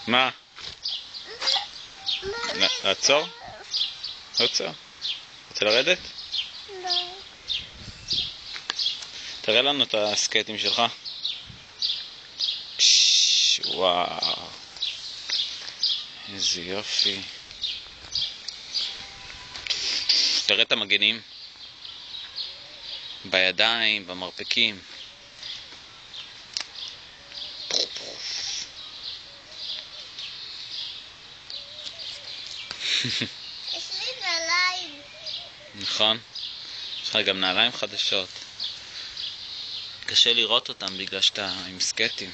מה? לעצור? לעצור. רוצה לרדת? לא. תראה לנו את הסקייטים שלך. וואו. איזה יופי. תראה את המגנים. בידיים, במרפקים. יש לי נעליים. נכון? יש לך גם נעליים חדשות. קשה לראות אותם בגלל שאתה עם סקייטים.